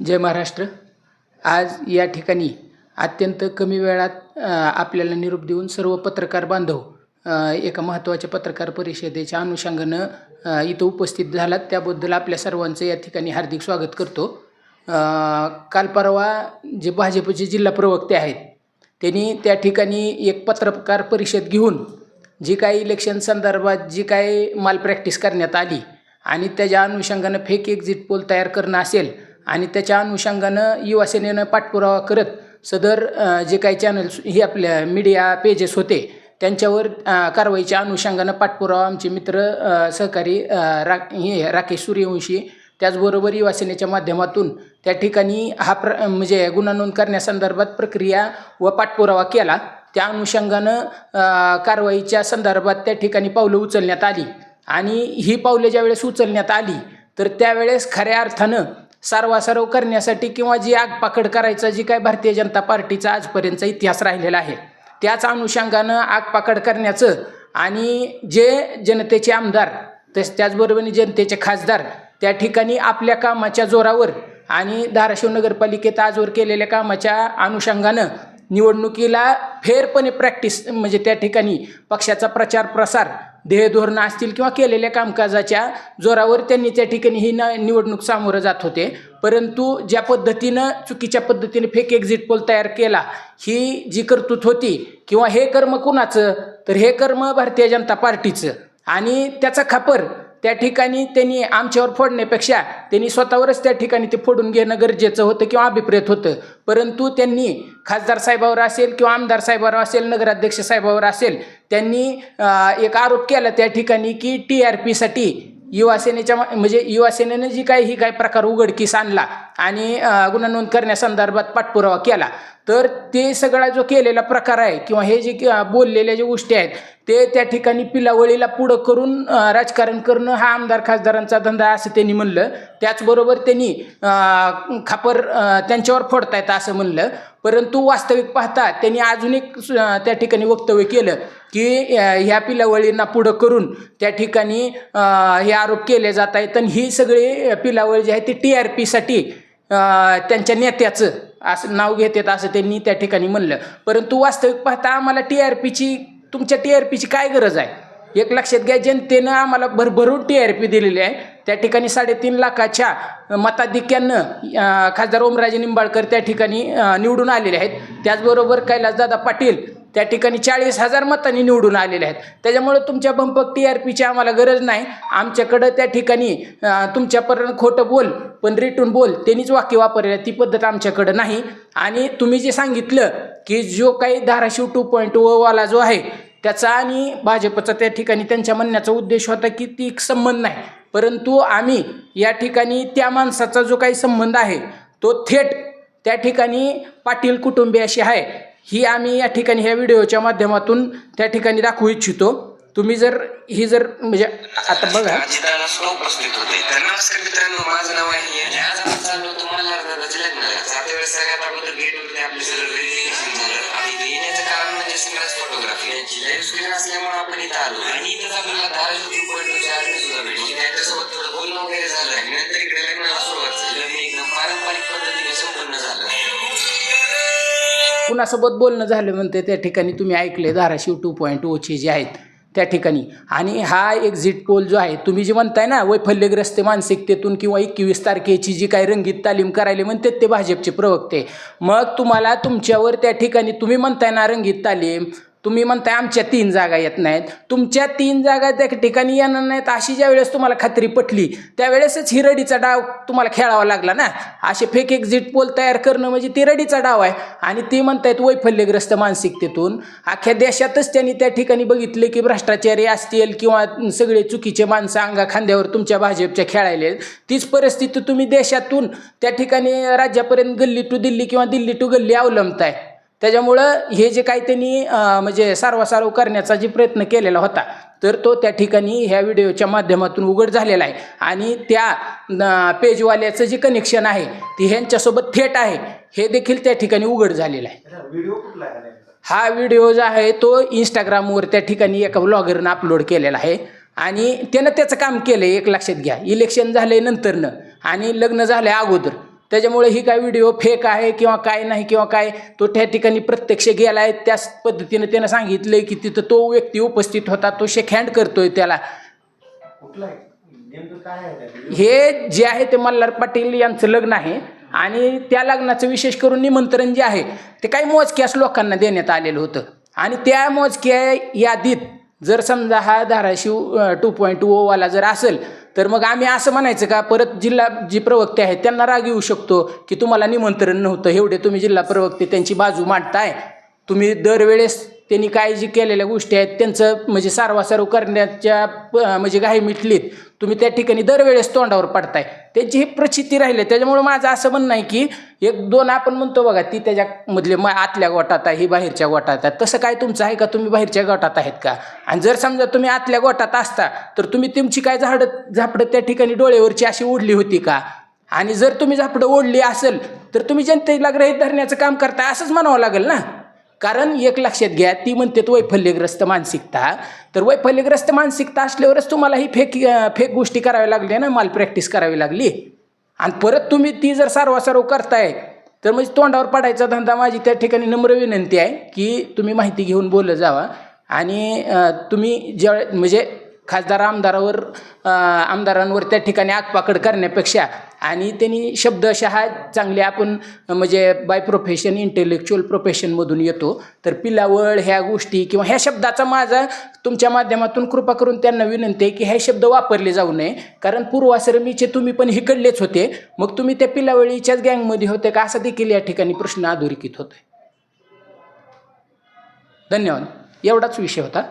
जय महाराष्ट्र। आज या ठिकाणी अत्यंत कमी वेळात आपल्याला निरोप देऊन सर्व पत्रकार बांधव एका महत्त्वाच्या पत्रकार परिषदेच्या अनुषंगानं इथं उपस्थित झालात, त्याबद्दल आपल्या सर्वांचं या ठिकाणी हार्दिक स्वागत करतो। काल परवा जे भाजपचे जिल्हा प्रवक्ते आहेत त्यांनी त्या ठिकाणी एक पत्रकार परिषद घेऊन जी काही इलेक्शन संदर्भात जी काही माल प्रॅक्टिस करण्यात आली आणि त्याच्या अनुषंगानं फेक एक्झिट पोल तयार करणं असेल आणि त्याच्या अनुषंगानं युवासेनेनं पाठपुरावा करत सदर जे काही चॅनल्स हे आपल्या मीडिया पेजेस होते त्यांच्यावर कारवाईच्या अनुषंगानं पाठपुरावा आमचे मित्र सहकारी राकेश सूर्यवंशी त्याचबरोबर युवासेनेच्या माध्यमातून त्या ठिकाणी म्हणजे गुन्हा नोंद करण्यासंदर्भात प्रक्रिया व पाठपुरावा केला। त्या अनुषंगानं कारवाईच्या संदर्भात त्या ठिकाणी पावलं उचलण्यात आली आणि ही पावले ज्यावेळेस उचलण्यात आली तर त्यावेळेस खऱ्या अर्थानं सारवासारव करण्यासाठी किंवा जी आगपाखड करायचा जी काय भारतीय जनता पार्टीचा आजपर्यंतचा इतिहास राहिलेला आहे त्याच अनुषंगानं आगपाखड करण्याचं आणि जे जनतेचे आमदार त्याचबरोबर जनतेचे खासदार त्या ठिकाणी आपल्या कामाच्या जोरावर आणि धाराशिव नगरपालिकेत आजवर केलेल्या कामाच्या अनुषंगानं निवडणुकीला फेरपणे प्रॅक्टिस म्हणजे त्या ठिकाणी पक्षाचा प्रचार प्रसार ध्येय धोरणं असतील किंवा केलेल्या कामकाजाच्या जोरावर त्यांनी त्या ठिकाणी ही निवडणूक सामोरं जात होते। परंतु ज्या पद्धतीनं चुकीच्या पद्धतीने फेक एक्झिट पोल तयार केला ही जी कर्तृत्व होती किंवा हे कर्म कुणाचं तर हे कर्म भारतीय जनता पार्टीचं आणि त्याचा खापर त्या ठिकाणी त्यांनी आमच्यावर फोडण्यापेक्षा त्यांनी स्वतःवरच त्या ठिकाणी ते फोडून घेणं गरजेचं होतं किंवा अभिप्रेत होतं। परंतु त्यांनी खासदार साहेबावर असेल किंवा आमदार साहेबावर असेल नगराध्यक्ष साहेबावर असेल त्यांनी एक आरोप केला त्या ठिकाणी की TRPसाठी युवासेनेच्या म्हणजे युवासेनेनं जी काही ही काय प्रकार उघडकीस आणला आणि गुन्हा नोंद करण्यासंदर्भात पाठपुरावा केला तर ते सगळा जो केलेला प्रकार आहे किंवा हे जे बोललेल्या ज्या गोष्टी आहेत ते त्या ठिकाणी पिलावळीला पुढं करून राजकारण करणं हा आमदार खासदारांचा धंदा असं त्यांनी म्हणलं। त्याचबरोबर त्यांनी खापर त्यांच्यावर फोडतायत असं म्हणलं। परंतु वास्तविक पाहता त्यांनी अजून एक त्या ठिकाणी वक्तव्य केलं की ह्या पिलावळींना पुढं करून त्या ठिकाणी हे आरोप केले जात आहेत आणि ही सगळी पिलावळी जी आहे ती TRPसाठी त्यांच्या नेत्याचं असं नाव घेतात असं त्यांनी त्या ठिकाणी म्हणलं। परंतु वास्तविक पाहता आम्हाला तुमच्या TRPची काय गरज आहे एक लक्षात घ्या, जनतेनं आम्हाला भरभरून TRP दिलेली आहे। त्या ठिकाणी 3.5 लाखाच्या मताधिक्यानं खासदार ओमराजे निंबाळकर त्या ठिकाणी निवडून आलेले आहेत। त्याचबरोबर कैलासदादा पाटील त्या ठिकाणी 40,000 मतांनी निवडून आलेले आहेत। त्याच्यामुळे तुमच्या भंपक TRPची आम्हाला गरज नाही। आमच्याकडं त्या ठिकाणी तुमच्यापर्यंत खोटं बोल पण रिटून बोल त्यांनीच वाक्य वापरले ती पद्धत आमच्याकडं नाही। आणि तुम्ही जे सांगितलं की जो काही धाराशिव 2.0 वाला जो आहे त्याचा आणि भाजपचा त्या ठिकाणी त्यांच्या म्हणण्याचा उद्देश होता की ती संबंध नाही, परंतु आम्ही या ठिकाणी त्या माणसाचा जो काही संबंध आहे तो थेट त्या ठिकाणी पाटील कुटुंबियाशी आहे ही आम्ही या ठिकाणी ह्या व्हिडिओच्या माध्यमातून त्या ठिकाणी दाखवू इच्छितो। तुम्ही जर म्हणजे आता बघा माझं नाव आहे कारण म्हणजे सिंगल्स फोटोग्राफी यांची लाईव्ह स्क्रीन असल्यामुळे आपण इथं आलो आणि इथंच आपल्याला धाराशिव 2.0च्या आर्मी सुद्धा भेटली। त्यांच्यासोबत थोडं बोलणं वगैरे झालं आणि नंतर इकडे लग्नाला सुरुवात झाली। लग्न एकदम पारंपरिक पद्धतीने संपन्न झालं। कुणासोबत बोलणं झालं म्हणते त्या ठिकाणी तुम्ही ऐकले धाराशिव 2.0चे जे आहेत त्या ठिकाणी। आणि हा एक्झिट पोल जो आहे तुम्ही जे म्हणताय ना वैफल्यग्रस्त मानसिकतेतून किंवा 21 तारखेची जी काही रंगीत तालीम करायला म्हणतात ते भाजपचे प्रवक्ते, मग तुम्हाला तुमच्यावर त्या ठिकाणी तुम्ही म्हणताय ना रंगीत तालीम, तुम्ही म्हणताय आमच्या 3 जागा येत नाहीत, तुमच्या 3 जागा त्या ठिकाणी येणार नाहीत अशी ज्या वेळेस तुम्हाला खात्री पटली त्यावेळेसच हिरडीचा डाव तुम्हाला खेळावा लागला ना। असे फेक एक्झिट पोल तयार करणं म्हणजे ती रडीचा डाव आहे आणि ते म्हणतायत वैफल्यग्रस्त मानसिकतेतून। अख्ख्या देशातच त्यांनी त्या ठिकाणी बघितले की भ्रष्टाचारी असतील किंवा सगळे चुकीचे माणसं अंगा खांद्यावर तुमच्या भाजपच्या खेळायले तीच परिस्थिती तुम्ही देशातून त्या ठिकाणी राज्यापर्यंत गल्ली टू दिल्ली किंवा दिल्ली टू गल्ली अवलंबताय। त्याच्यामुळं हे जे काही त्यांनी म्हणजे सारवासारव करण्याचा जे प्रयत्न केलेला होता तर तो त्या ठिकाणी ह्या व्हिडिओच्या माध्यमातून उघड झालेला आहे आणि त्या पेजवाल्याचं जे कनेक्शन आहे ती ह्यांच्यासोबत थेट आहे हे देखील त्या ठिकाणी उघड झालेलं आहे। हा व्हिडिओ जो आहे तो इंस्टाग्रामवर त्या ठिकाणी एका ब्लॉगरनं अपलोड केलेला आहे आणि त्यानं त्याचं काम केलं एक लक्षात घ्या। इलेक्शन झाले नंतरनं आणि लग्न झाले अगोदर त्याच्यामुळे ही काय व्हिडिओ फेक आहे किंवा काय नाही किंवा काय, तो त्या ठिकाणी प्रत्यक्ष गेला आहे, त्याच पद्धतीनं त्यानं सांगितलं की तिथं तो व्यक्ती उपस्थित होता, तो शेक हँड करतोय त्याला. हे जे आहे ते मल्हार पाटील यांचं लग्न आहे आणि त्या लग्नाचं विशेष करून निमंत्रण जे आहे ते काही मोजक्याच लोकांना देण्यात आलेलं होतं आणि त्या मोजक्या यादीत जर समजा हा धाराशिव 2.0 वाला जर असेल तर मग आम्ही असं म्हणायचं का, परत जिल्हा जी प्रवक्ते आहेत त्यांना राग येऊ शकतो की तुम्हाला निमंत्रण नव्हतं, एवढे तुम्ही जिल्हा प्रवक्ते त्यांची बाजू मांडताय, तुम्ही दरवेळेस त्यांनी काय जी केलेल्या गोष्टी आहेत त्यांचं म्हणजे सारवासारव करण्याच्या म्हणजे घाई मिटलीत, तुम्ही त्या ठिकाणी दरवेळेस तोंडावर पडताय, त्यांची ही प्रचिती राहिली. त्याच्यामुळे माझं असं म्हणणं आहे की 1-2 आपण म्हणतो बघा, ती त्याच्यामधले आतल्या गोटात आहे, ही बाहेरच्या गोटात आहे, तसं काय तुमचं आहे का, तुम्ही बाहेरच्या गोटात आहेत का? आणि जर समजा तुम्ही आतल्या गोटात असता तर तुम्ही तुमची काय झापडं त्या ठिकाणी डोळ्यावरची अशी ओढली होती का? आणि जर तुम्ही झापडं ओढली असेल तर तुम्ही जनतेला गृहीत धरण्याचं काम करताय असंच म्हणावं लागेल ना. कारण एक लक्षात घ्या, ती म्हणते वैफल्यग्रस्त मानसिकता, तर वैफल्यग्रस्त मानसिकता असल्यावरच तुम्हाला ही फेक गोष्टी कराव्या लागल्या ना, माल प्रॅक्टिस करावी लागली. आणि परत तुम्ही ती जर सारवासारव करताय तर म्हणजे तोंडावर पडायचा धंदा. माझी त्या ठिकाणी नम्र विनंती आहे की तुम्ही माहिती घेऊन बोललं जावा आणि तुम्ही ज्या म्हणजे खासदार आमदारांवर त्या ठिकाणी आगपाकड करण्यापेक्षा आणि त्यांनी शब्दशः चांगले, आपण म्हणजे बाय प्रोफेशन इंटेलेक्च्युअल प्रोफेशनमधून येतो, तर पिलावळ ह्या गोष्टी किंवा ह्या शब्दाचा माझा तुमच्या माध्यमातून कृपा करून त्यांना विनंती आहे की हे शब्द वापरले जाऊ नये. कारण पूर्वाश्रमीचे तुम्ही पण हिकडलेच होते, मग तुम्ही त्या पिलावळीच्याच गँगमध्ये होते का, असा देखील या ठिकाणी प्रश्न अधोरेखित होतोय. धन्यवाद. एवढाच विषय होता.